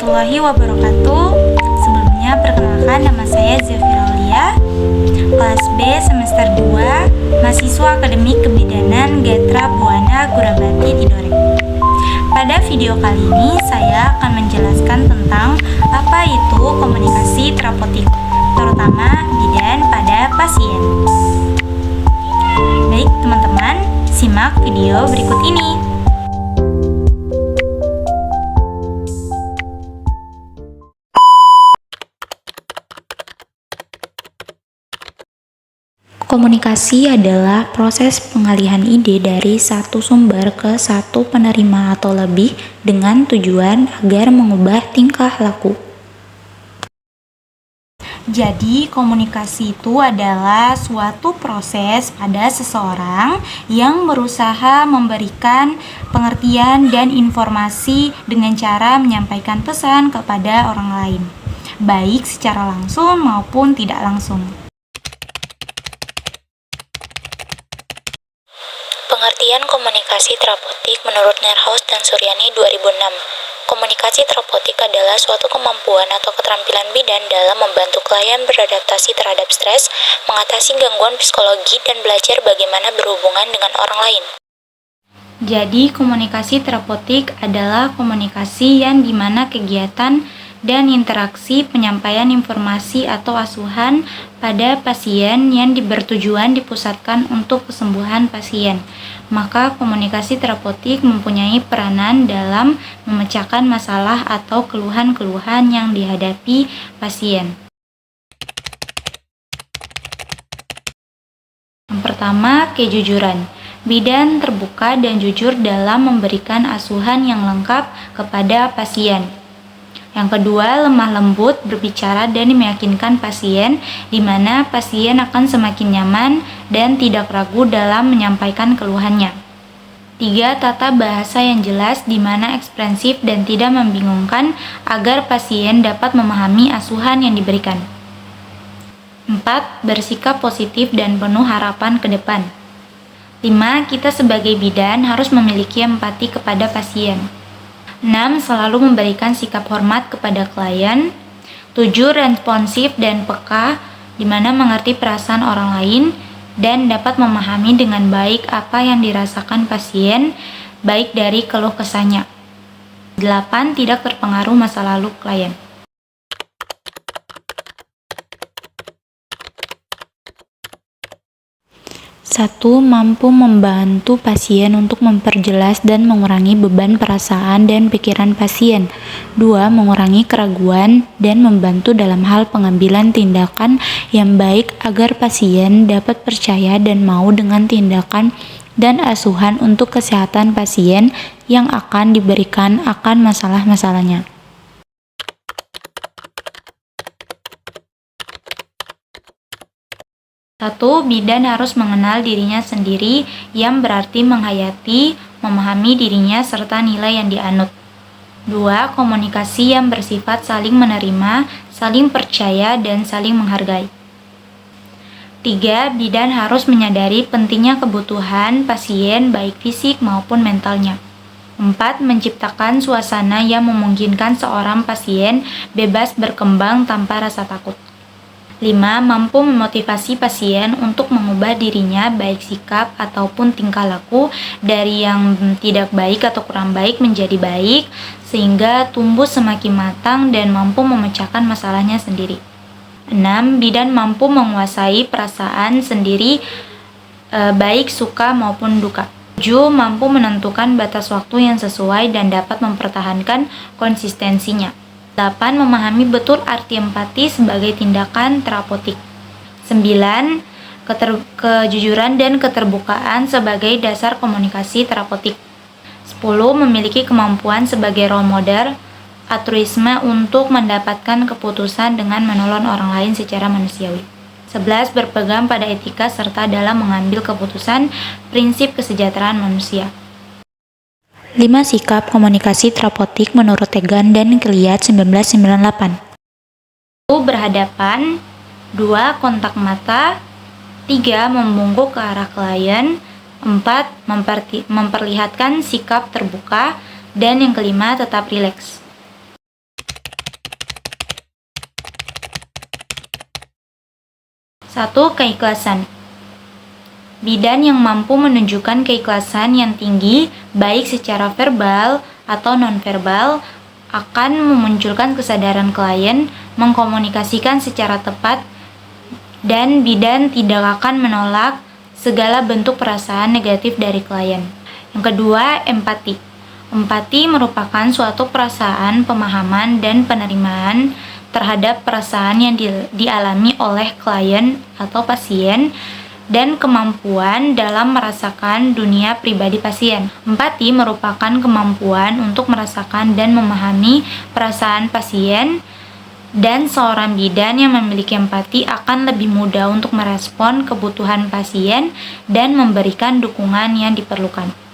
warahmatullahi wabarakatuh. Sebelumnya perkenalkan, nama saya Zafira Aulia, kelas B semester 2, mahasiswa Akademik Kebidanan Gatra Buana Gurabati Tidore. Pada video kali ini saya akan menjelaskan tentang apa itu komunikasi terapeutik, terutama bidan pada pasien. Baik teman-teman, simak video berikut ini. Komunikasi adalah proses pengalihan ide dari satu sumber ke satu penerima atau lebih dengan tujuan agar mengubah tingkah laku. Jadi, komunikasi itu adalah suatu proses pada seseorang yang berusaha memberikan pengertian dan informasi dengan cara menyampaikan pesan kepada orang lain, baik secara langsung maupun tidak langsung. Pengertian komunikasi terapeutik menurut Nerhaus dan Suryani 2006. Komunikasi terapeutik adalah suatu kemampuan atau keterampilan bidan dalam membantu klien beradaptasi terhadap stres, mengatasi gangguan psikologi, dan belajar bagaimana berhubungan dengan orang lain. Jadi, komunikasi terapeutik adalah komunikasi yang dimana kegiatan dan interaksi penyampaian informasi atau asuhan pada pasien yang bertujuan dipusatkan untuk kesembuhan pasien. Maka komunikasi terapeutik mempunyai peranan dalam memecahkan masalah atau keluhan-keluhan yang dihadapi pasien. Yang pertama, kejujuran. Bidan terbuka dan jujur dalam memberikan asuhan yang lengkap kepada pasien. Yang kedua, lemah lembut, berbicara dan meyakinkan pasien, di mana pasien akan semakin nyaman dan tidak ragu dalam menyampaikan keluhannya. 3. Tata bahasa yang jelas, di mana ekspresif dan tidak membingungkan agar pasien dapat memahami asuhan yang diberikan. 4. Bersikap positif dan penuh harapan ke depan. 5. Kita sebagai bidan harus memiliki empati kepada pasien. 6. Selalu memberikan sikap hormat kepada klien. 7. Responsif dan peka, di mana mengerti perasaan orang lain dan dapat memahami dengan baik apa yang dirasakan pasien, baik dari keluh kesahnya. 8. Tidak terpengaruh masa lalu klien. 1. Mampu membantu pasien untuk memperjelas dan mengurangi beban perasaan dan pikiran pasien. 2. Mengurangi keraguan dan membantu dalam hal pengambilan tindakan yang baik agar pasien dapat percaya dan mau dengan tindakan dan asuhan untuk kesehatan pasien yang akan diberikan akan masalah-masalahnya. 1. Bidan harus mengenal dirinya sendiri, yang berarti menghayati, memahami dirinya, serta nilai yang dianut. 2. Komunikasi yang bersifat saling menerima, saling percaya, dan saling menghargai. 3. Bidan harus menyadari pentingnya kebutuhan pasien baik fisik maupun mentalnya. 4. Menciptakan suasana yang memungkinkan seorang pasien bebas berkembang tanpa rasa takut. 5. Mampu memotivasi pasien untuk mengubah dirinya baik sikap ataupun tingkah laku dari yang tidak baik atau kurang baik menjadi baik, sehingga tumbuh semakin matang dan mampu memecahkan masalahnya sendiri. 6. Bidan mampu menguasai perasaan sendiri, baik suka maupun duka. 7. Mampu menentukan batas waktu yang sesuai dan dapat mempertahankan konsistensinya. 8. Memahami betul arti empati sebagai tindakan terapeutik. 9. Kejujuran dan keterbukaan sebagai dasar komunikasi terapeutik. 10. Memiliki kemampuan sebagai role model, altruisme untuk mendapatkan keputusan dengan menolong orang lain secara manusiawi. 11. Berpegang pada etika serta dalam mengambil keputusan, prinsip kesejahteraan manusia. 5. Sikap komunikasi terapeutik menurut Tegan dan Kiliat 1998. 1. Berhadapan. 2. Kontak mata. 3. Membungkuk ke arah klien. 4. Memperlihatkan sikap terbuka. Dan yang kelima, tetap rileks. 1. Keikhlasan. Bidan yang mampu menunjukkan keikhlasan yang tinggi, baik secara verbal atau nonverbal, akan memunculkan kesadaran klien, mengkomunikasikan secara tepat, dan bidan tidak akan menolak segala bentuk perasaan negatif dari klien. Yang kedua, empati. Empati merupakan suatu perasaan, pemahaman, dan penerimaan terhadap perasaan yang dialami oleh klien atau pasien, dan kemampuan dalam merasakan dunia pribadi pasien. Empati merupakan kemampuan untuk merasakan dan memahami perasaan pasien, dan seorang bidan yang memiliki empati akan lebih mudah untuk merespon kebutuhan pasien dan memberikan dukungan yang diperlukan.